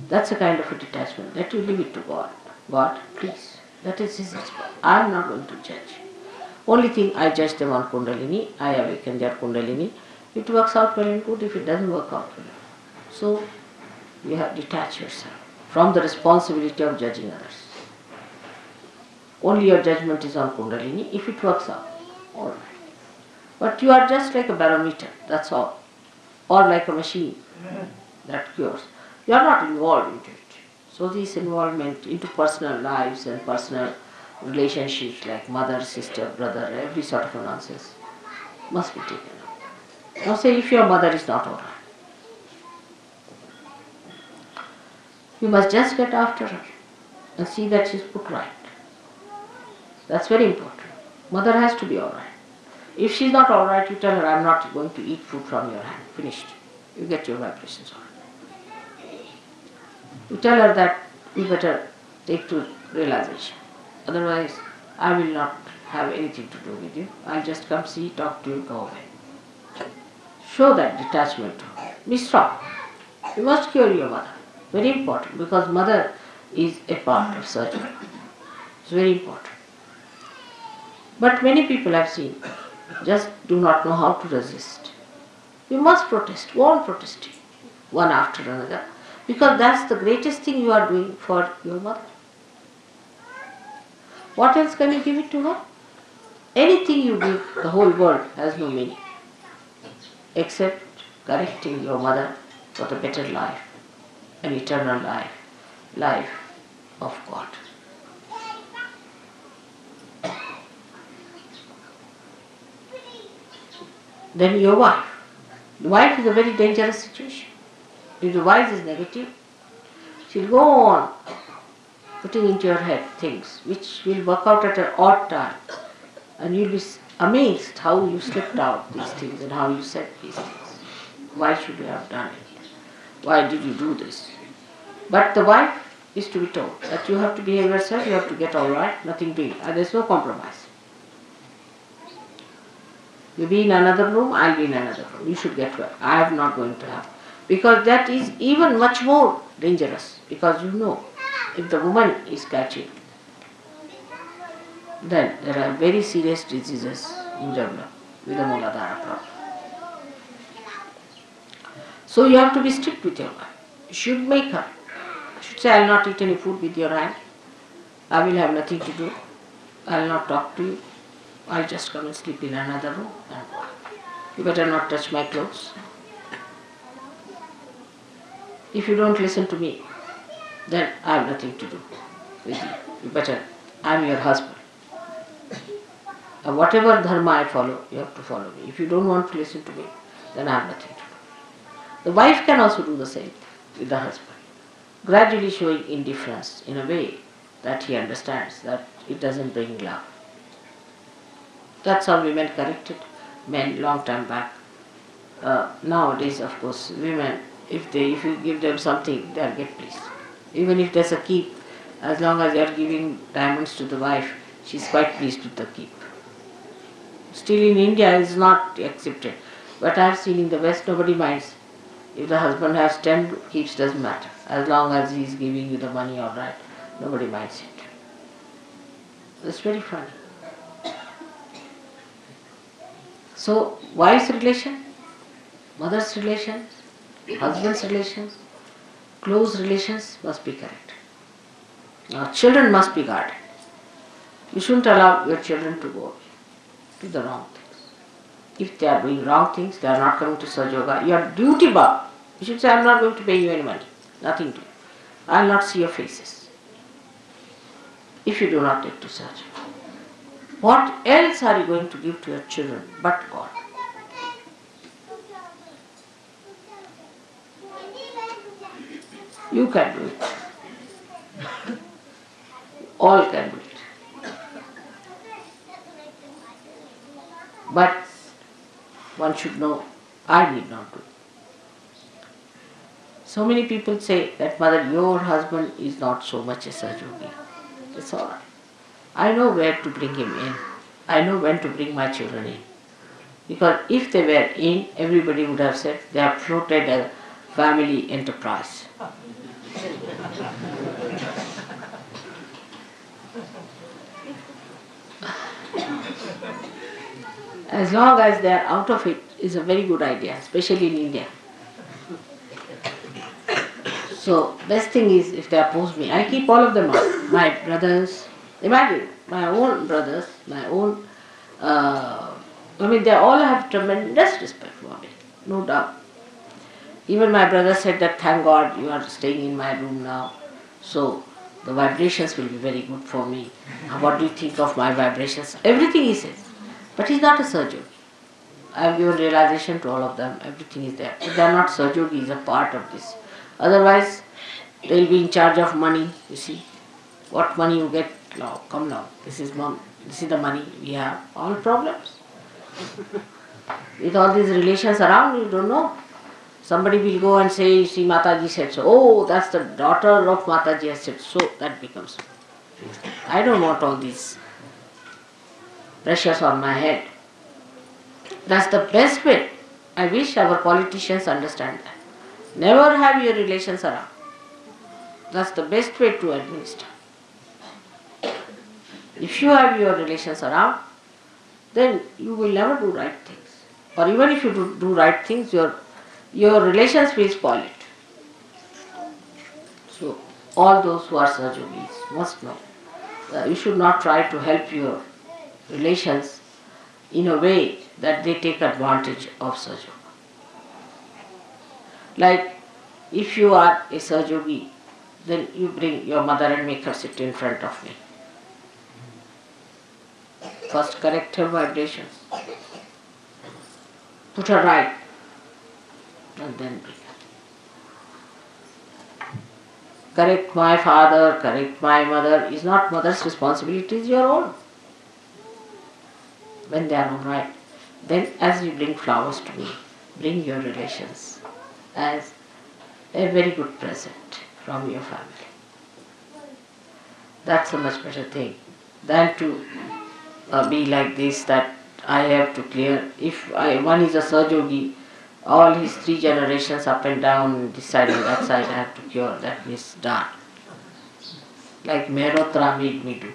That's a kind of a detachment, that you leave it to God. God, please, that is His response. I am not going to judge. Only thing, I judge them on Kundalini, I awaken their Kundalini. It works out well and good, if it doesn't work out well. So, you have to detach yourself from the responsibility of judging others. Only your judgment is on Kundalini, if it works out, all right. But you are just like a barometer, that's all. Or like a machine that cures. You are not involved into it. So this involvement into personal lives and personal relationships like mother, sister, brother, every sort of a nonsense must be taken out. Now say if your mother is not alright, you must just get after her and see that she is put right. That's very important. Mother has to be alright. If she is not alright, you tell her, I am not going to eat food from your hand. Finished. You get your vibrations on. You tell her that you better take to realization. Otherwise, I will not have anything to do with you. I'll just come see, talk to you, go away. Show that detachment to her. Be strong. You must cure your mother. Very important, because mother is a part of surgery. It's very important. But many people I've seen just do not know how to resist. You must protest, go on protesting, one after another, because that's the greatest thing you are doing for your mother. What else can you give it to her? Anything you give, the whole world has no meaning, except correcting your mother for the better life, an eternal life, life of God. Then your wife. The wife is a very dangerous situation. If the wife is negative, she'll go on putting into your head things which will work out at an odd time, and you'll be amazed how you slipped out these things and how you said these things. Why should you have done it? Why did you do this? But the wife is to be told that you have to behave yourself, you have to get all right, nothing doing, and there's no compromise. You be in another room, I'll be in another room. You should get well. I am not going to have. Because that is even much more dangerous. Because you know, if the woman is catching, then there are very serious diseases in develop with the Mooladhara problem. So you have to be strict with your wife. You should make her. You should say, I will not eat any food with your hand. I will have nothing to do. I will not talk to you. I'll just come and sleep in another room and go. You better not touch my clothes. If you don't listen to me, then I have nothing to do with you. You better, I'm your husband. And whatever dharma I follow, you have to follow me. If you don't want to listen to me, then I have nothing to do. The wife can also do the same with the husband, gradually showing indifference in a way that he understands that it doesn't bring love. That's how women corrected men long time back. Nowadays, of course, women, if you give them something, they'll get pleased. Even if there's a keep, as long as you're giving diamonds to the wife, she's quite pleased with the keep. Still in India, it's not accepted. But I've seen in the West, nobody minds. If the husband has 10 keeps, doesn't matter. As long as he's giving you the money, all right, nobody minds it. It's very funny. So, wife's relation, mother's relations, husband's relations, close relations must be correct. Now, children must be guarded. You shouldn't allow your children to go to the wrong things. If they are doing wrong things, they are not coming to Saj Yoga, you are duty bound. You should say, I am not going to pay you any money. Nothing to do. I will not see your faces. If you do not take to Saj Yoga. What else are you going to give to your children but God? You can do it. All can do it. But one should know, I need not do it. So many people say that, Mother, your husband is not so much a Sahajogi. It's all right. I know where to bring him in. I know when to bring my children in. Because if they were in, everybody would have said they have floated a family enterprise. As long as they are out of it is a very good idea, especially in India. So best thing is if they oppose me, I keep all of them out. My brothers, imagine, my own brothers, my own, they all have tremendous respect for me, no doubt. Even my brother said that thank God you are staying in my room now, so the vibrations will be very good for me. What do you think of my vibrations? Everything he says. But he's not a surgeon. I have given realization to all of them, everything is there. If they are not surgeon, he is a part of this. Otherwise, they will be in charge of money, you see. What money you get, now, come now, this is the money we have, all problems. With all these relations around, you don't know. Somebody will go and say, see, Mataji said so. Oh, that's the daughter of Mataji has said so. That becomes. I don't want all these pressures on my head. That's the best way. I wish our politicians understand that. Never have your relations around. That's the best way to administer. If you have your relations around, then you will never do right things. Or even if you do right things, your relations will spoil it. So, all those who are Sahajogis must know that you should not try to help your relations in a way that they take advantage of Sahajoga. Like, if you are a Sahajogi, then you bring your mother and make her sit in front of me. First correct her vibrations. Put her right. And then bring her. Correct my father, correct my mother is not mother's responsibility, it is your own. When they are all right, then as you bring flowers to me, bring your relations as a very good present from your family. That's a much better thing than to be like this, that I have to clear. If one is a Sahajogi, all his 3 generations up and down, this side and that side, I have to cure. That means done. Like Mehrotra made me do.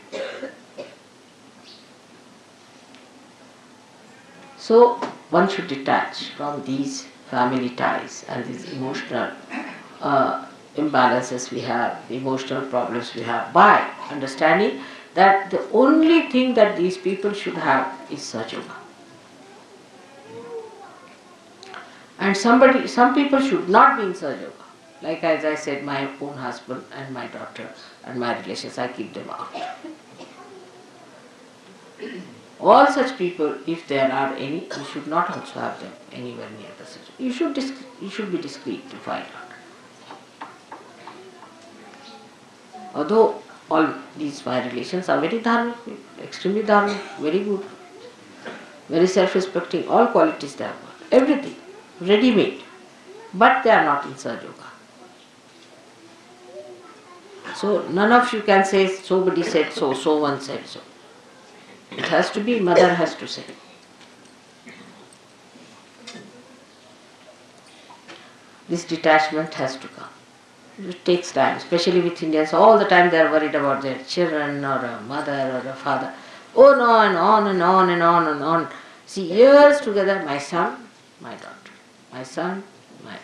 So one should detach from these family ties and these emotional imbalances we have, the emotional problems we have, by understanding that the only thing that these people should have is Sahajoga. And some people should not be in Sahajoga. Like as I said, my own husband and my daughter and my relations, I keep them out. All such people, if there are any, you should not also have them anywhere near the Sahajoga. You should be discreet to find out. Although all these my relations are very dharmic, extremely dharmic, very good, very self-respecting, all qualities they have got, everything, ready-made, but they are not in Sahajoga. So none of you can say, somebody said so, so one said so. It has to be, mother has to say. This detachment has to come. It takes time, especially with Indians. All the time they are worried about their children or a mother or a father. Oh no, and on and on and on and on. See, years together, my son, my daughter. My son, my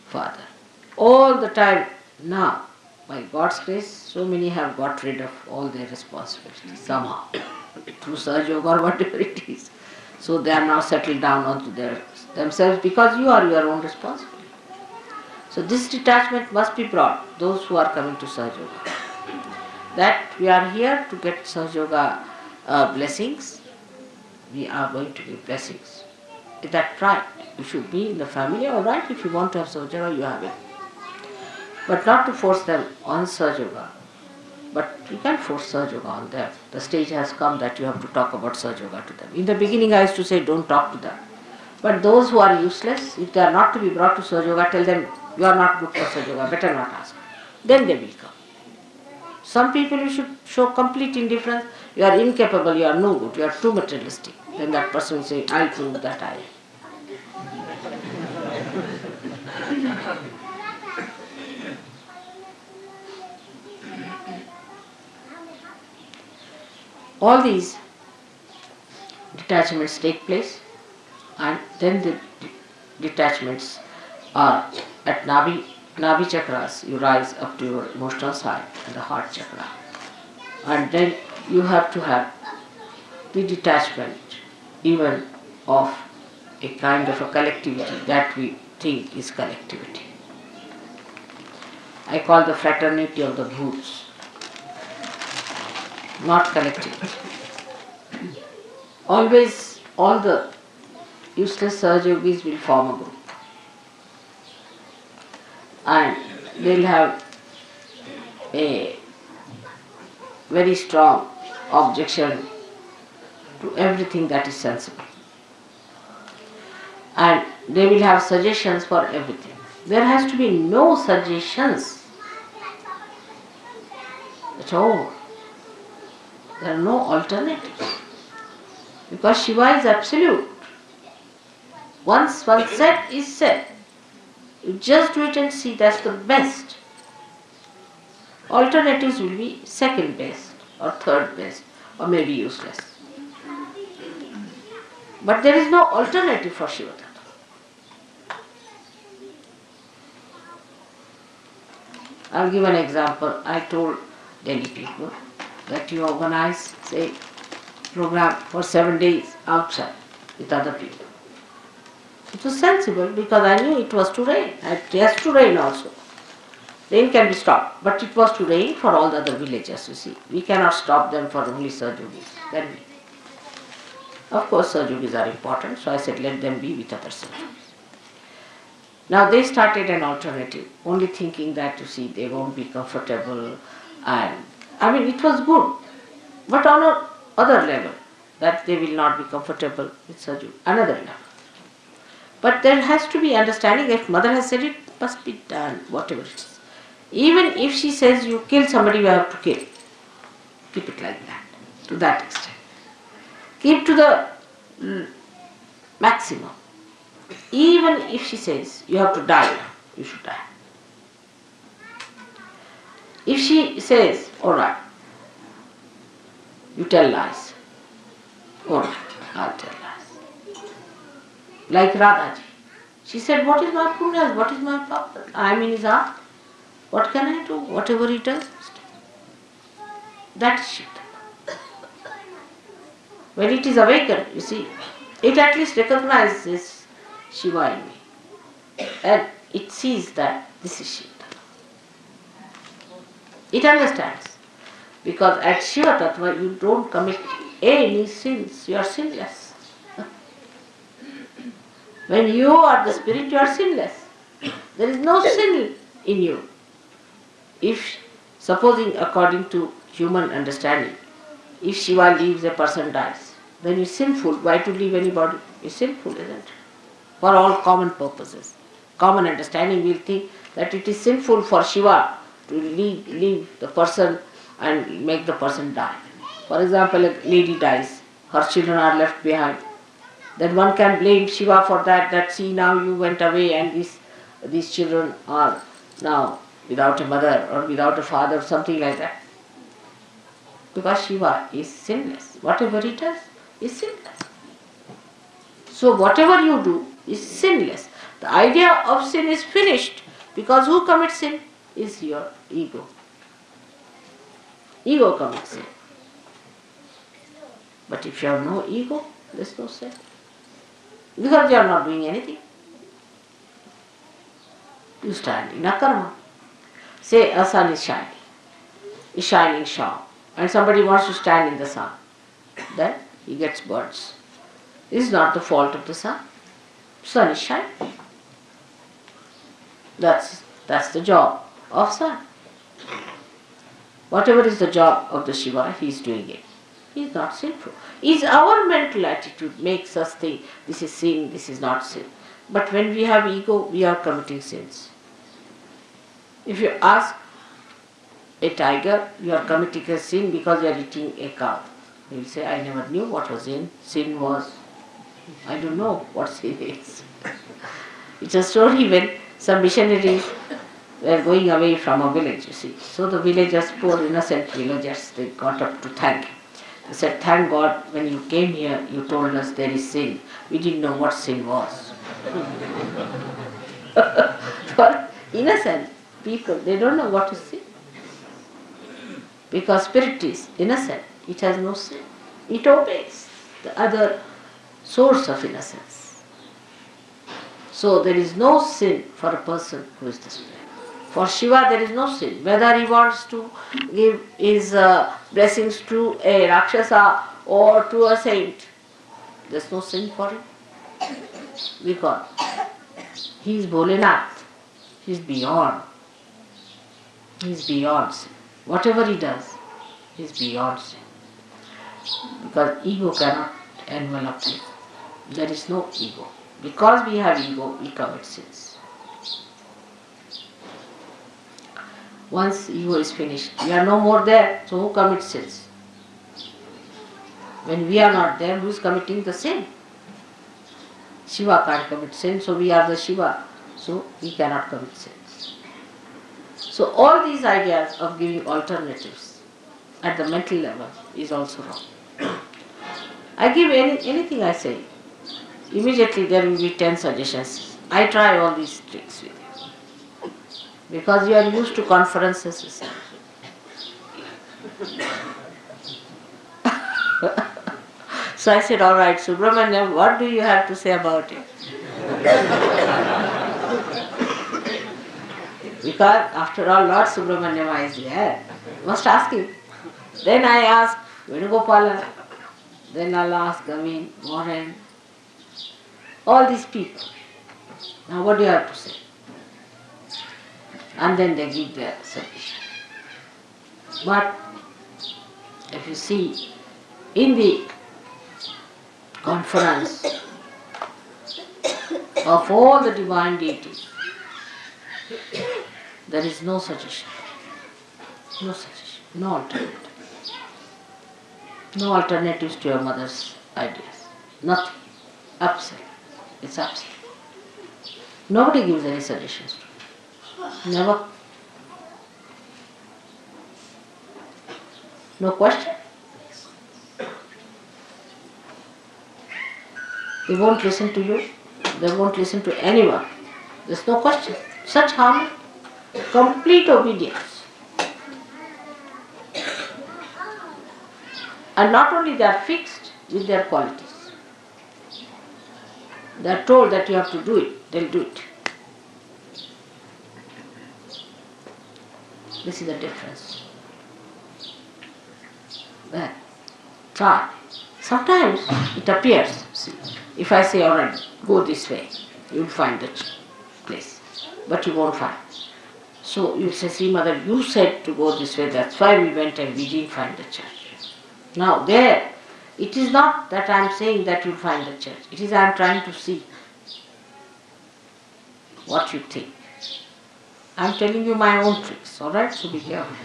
father. All the time now, by God's grace, so many have got rid of all their responsibilities somehow, through Sahajoga or whatever it is. So they are now settled down onto themselves because you are your own responsibility. So this detachment must be brought, those who are coming to Sahajoga. That we are here to get Sahajoga blessings, we are going to give blessings. Is that right? You should be in the family, alright, if you want to have Sahajoga, you have it. But not to force them on Sahajoga. But you can't force Sahajoga on them. The stage has come that you have to talk about Sahajoga to them. In the beginning I used to say, don't talk to them. But those who are useless, if they are not to be brought to Sahajoga, tell them, you are not good for Sahajoga, better not ask. Then they will come. Some people you should show complete indifference. You are incapable, you are no good, you are too materialistic. Then that person will say, I'll prove that I am. All these detachments take place, and then the detachments are at Nabi chakras. You rise up to your emotional side and the heart chakra, and then you have to have the detachment even of a kind of a collectivity that we think is collectivity. I call the fraternity of the bhoots, not collectivity. Always all the useless Sahajogis will form a group, and they'll have a very strong objection to everything that is sensible, and they will have suggestions for everything. There has to be no suggestions at all. There are no alternatives, because Shiva is absolute. Once one said is said. You just do it and see, that's the best. Alternatives will be second best or third best or maybe useless. But there is no alternative for Shivtatva. I'll give an example. I told Delhi people that you organize, say, program for 7 days outside with other people. It was sensible because I knew it was to rain. It has to rain also. Rain can be stopped, but it was to rain for all the other villages, you see. We cannot stop them for only Sahajogis. Then we. Of course, Sahajogis are important, so I said let them be with other Sahajogis. Now they started an alternative, only thinking that, you see, they won't be comfortable, and I mean it was good, but on another level, that they will not be comfortable with Sahajogis, another level. But there has to be understanding. If mother has said it, must be done, whatever it is. Even if she says you kill somebody, you have to kill. Keep it like that, to that extent. Keep to the maximum. Even if she says you have to die, you should die. If she says, all right, you tell lies, all right, I'll tell lies. Like Radhaji. She said, what is my punya? What is my papa? I am in his heart. What can I do? Whatever he does. That is Shivtatva. When it is awakened, you see, it at least recognizes Shiva in me. And it sees that this is Shivtatva. It understands. Because at Shivtatva you don't commit any sins. You are sinless. When you are the spirit, you are sinless. There is no sin in you. If, supposing according to human understanding, if Shiva leaves, a person dies, then it's sinful. Why to leave anybody? It's sinful, isn't it? For all common purposes. Common understanding will think that it is sinful for Shiva to leave the person and make the person die. For example, a lady dies, her children are left behind. Then one can blame Shiva for that see, now you went away and these children are now without a mother or without a father, something like that. Because Shiva is sinless. Whatever he does is sinless. So whatever you do is sinless. The idea of sin is finished, because who commits sin is your ego. Ego commits sin. But if you have no ego, there is no sin. Because you are not doing anything. You stand in a karma. Say a sun is shining sharp, and somebody wants to stand in the sun. Then he gets burns. This is not the fault of the sun. Sun is shining. That's the job of sun. Whatever is the job of the Shiva, he is doing it. He is not sinful. It's our mental attitude makes us think this is sin, this is not sin. But when we have ego, we are committing sins. If you ask a tiger, you are committing a sin because you are eating a cow. He will say, I never knew what was sin. Sin was, I don't know what sin is. It's a story when some missionaries were going away from a village, you see. So the villagers, poor innocent villagers, they got up to thank him. He said, thank God when you came here, you told us there is sin. We didn't know what sin was. For innocent people, they don't know what is sin. Because spirit is innocent, it has no sin. It obeys the other source of innocence. So there is no sin for a person who is the spirit. For Shiva there is no sin. Whether he wants to give his blessings to a Rakshasa or to a saint, there is no sin for him. Because he is Bholenath. He is beyond. He is beyond sin. Whatever he does, he is beyond sin. Because ego cannot envelop him. There is no ego. Because we have ego, we commit sins. Once ego is finished, we are no more there, so who commits sins? When we are not there, who is committing the sin? Shiva can't commit sin, so we are the Shiva, so we cannot commit sins. So all these ideas of giving alternatives at the mental level is also wrong. I give anything I say, immediately there will be 10 suggestions. I try all these tricks with you. Because you are used to conferences, you see. So I said, all right, Subramanyam, what do you have to say about it? Because after all, Lord Subramanyam is there. Must ask him. Then I ask Venugopala. Then I'll ask Gavin, Warren. All these people. Now what do you have to say? And then they give their submission. But if you see, in the conference of all the divine deities, there is no suggestion. No suggestion. No alternative. No alternatives to your mother's ideas. Nothing. Absolute. It's absolute. Nobody gives any suggestions to you. Never. No question. They won't listen to you. They won't listen to anyone. There's no question. Such harmony. Complete obedience. And not only they are fixed with their qualities. They are told that you have to do it. They'll do it. This is the difference. Then, try. Sometimes it appears. See, if I say, alright, go this way, you'll find the place. But you won't find. So you say, see mother, you said to go this way, that's why we went and we didn't find the church. Now there, it is not that I am saying that you'll find the church. It is I am trying to see what you think. I am telling you my own tricks, alright? So be careful.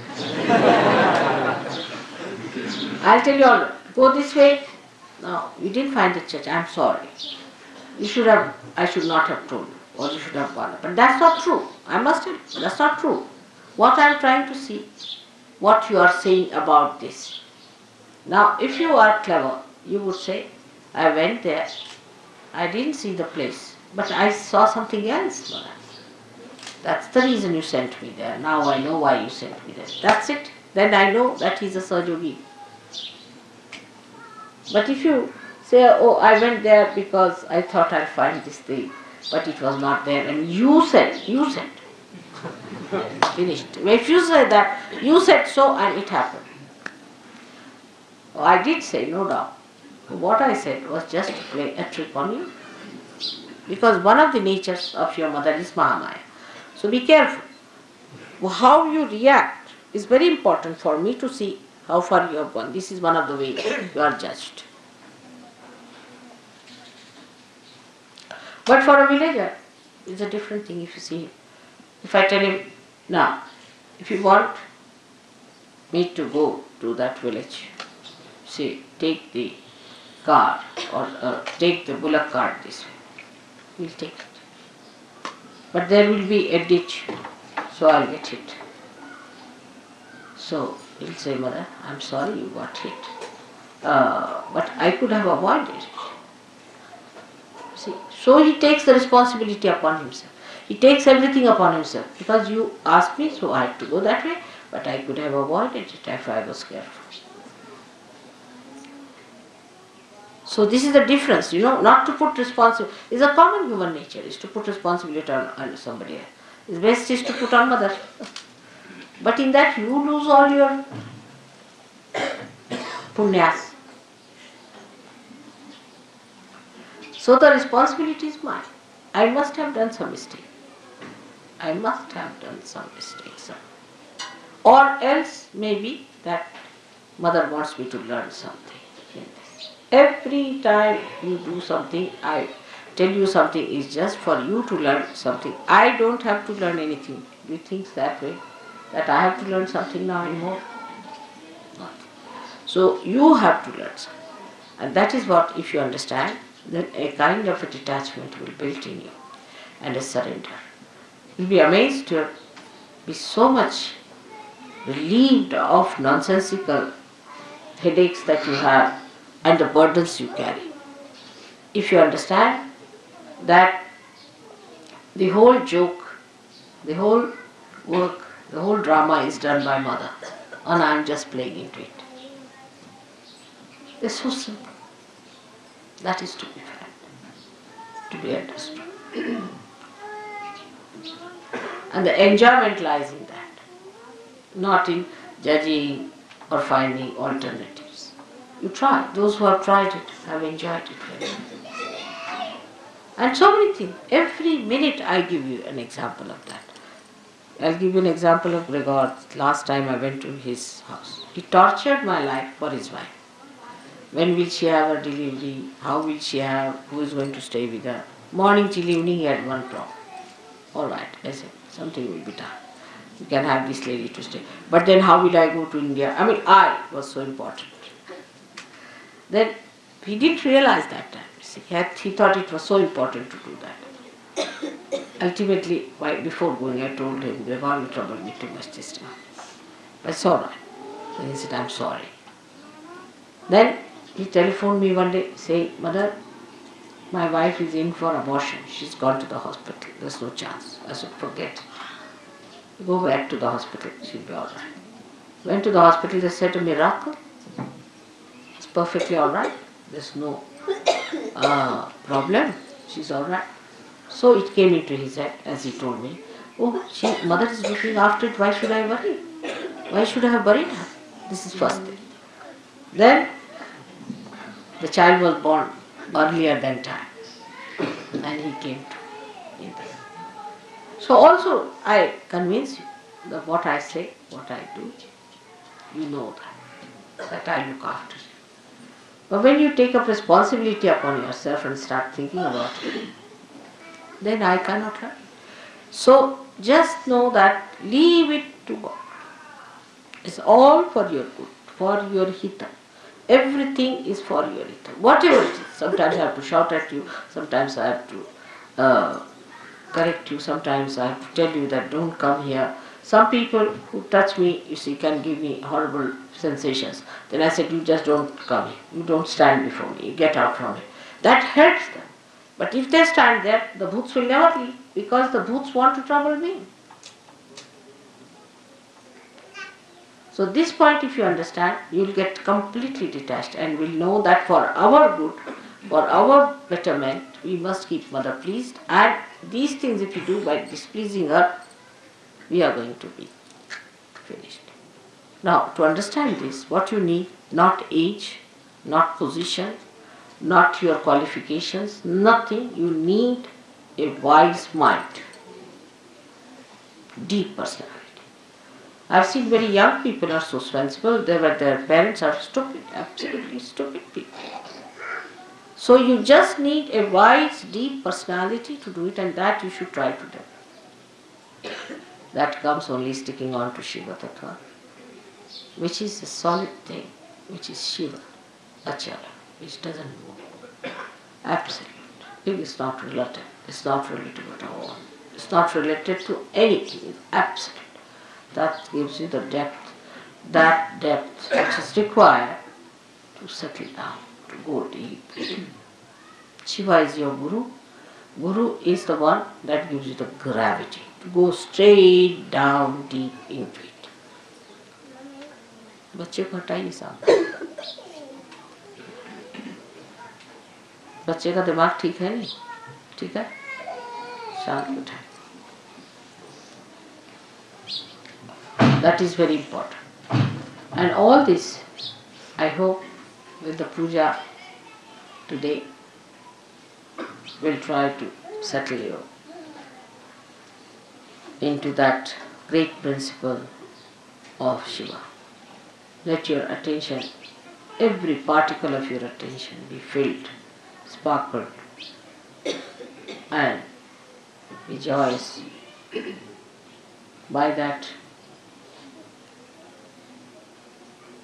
I'll tell you, alright, go this way. No, you didn't find the church, I am sorry. I should not have told you, or you should have gone. But that's not true. I must tell you, that's not true. What I am trying to see, what you are saying about this. Now, if you are clever, you would say, I went there, I didn't see the place, but I saw something else, Mother. That's the reason you sent me there. Now I know why you sent me there. That's it. Then I know that he's a Sahajogi. But if you say, oh, I went there because I thought I'll find this thing, but it was not there, and you said. Finished. If you say that, you said so and it happened. Oh, I did say, no doubt. What I said was just to play a trick on you. Because one of the natures of your mother is Mahamaya. So be careful. How you react is very important for me to see how far you have gone. This is one of the ways you are judged. But for a villager, it's a different thing if you see him. If I tell him, now, if you want me to go to that village, say, take the car or take the bullock cart this way, we'll take it. But there will be a ditch, so I'll get hit. So he'll say, Mother, I'm sorry you got hit. but I could have avoided it. See, so he takes the responsibility upon himself. He takes everything upon himself. Because you asked me, so I had to go that way, but I could have avoided it if I was careful. So this is the difference, not to put responsibility. It's a common human nature, is to put responsibility on somebody else. It's best is to put on mother. But in that you lose all your punyas. So the responsibility is mine. I must have done some mistake. I must have done some mistakes. Or else maybe that mother wants me to learn something in this. Every time you do something, I tell you something is just for you to learn something. I don't have to learn anything. Do you think that way? That I have to learn something now anymore? Not. So you have to learn something. And that is what, if you understand, then a kind of a detachment will build in you and a surrender. You'll be amazed, you'll be so much relieved of nonsensical headaches that you have and the burdens you carry. If you understand that the whole joke, the whole work, the whole drama is done by mother and I am just playing into it. It's so simple. That is to be felt, to be understood. And the enjoyment lies in that, not in judging or finding alternatives. You try. Those who have tried it have enjoyed it very much. And so many things. Every minute I give you an example of that. I'll give you an example of Gregor. Last time I went to his house. He tortured my life for his wife. When will she have her delivery? How will she have? Who is going to stay with her? Morning till evening he had one problem. All right, I said, something will be done. You can have this lady to stay. But then how will I go to India? I was so important. Then he didn't realize that time. See, he thought it was so important to do that. Ultimately, before going, I told him, Gregor, you troubled me too much this time. That's all right. Then he said, I'm sorry. Then he telephoned me one day saying, Mother, my wife is in for abortion. She's gone to the hospital. There's no chance. I said, forget it. Go back to the hospital. She'll be all right. Went to the hospital. They said a miracle. It's perfectly all right. There's no problem. She's all right. So it came into his head, as he told me, mother is looking after it. Why should I worry? Why should I have buried her? This is first thing. Then the child was born earlier than time, and he came to India. So also I convince you that what I say, what I do, you know that I look after you. But when you take up responsibility upon yourself and start thinking about it, then I cannot help. So just know that leave it to God. It's all for your good, for your hita. Everything is for your hita. Whatever it is. Sometimes I have to shout at you, sometimes I have to correct you, sometimes I have to tell you that don't come here. Some people who touch me, you see, can give me horrible sensations. Then I said, you just don't come here. You don't stand before me. You get out from it. That helps them. But if they stand there, the bhoots will never leave, because the bhoots want to trouble me. So this point, if you understand, you will get completely detached and will know that for our good, for our betterment, we must keep mother pleased, and these things if you do by displeasing her, we are going to be finished. Now, to understand this, what you need, not age, not position, not your qualifications, nothing. You need a wise mind, deep personality. I've seen very young people are so sensible, their parents are stupid, absolutely stupid people. So you just need a wise, deep personality to do it, and that you should try to do. That comes only sticking on to Shivtatva, which is a solid thing, which is Shiva, Achala, which doesn't move. Absolute. It is not relative. It's not relative at all. It's not related to anything. It's absolute. That gives you the depth, that depth which is required to to settle down, to go deep. Shiva is your Guru. Guru is the one that gives you the gravity to go straight down deep into it. बच्चे को हटाइए साहब. बच्चे का दिमाग ठीक है नहीं? ठीक है? शांत उठाए. That is very important. And all this, I hope, with the puja today, will try to settle you into that great principle of Shiva. Let your attention, every particle of your attention be filled, sparkled, and be joyous by that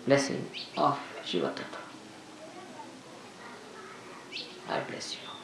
blessing of Shivtatva. I bless you.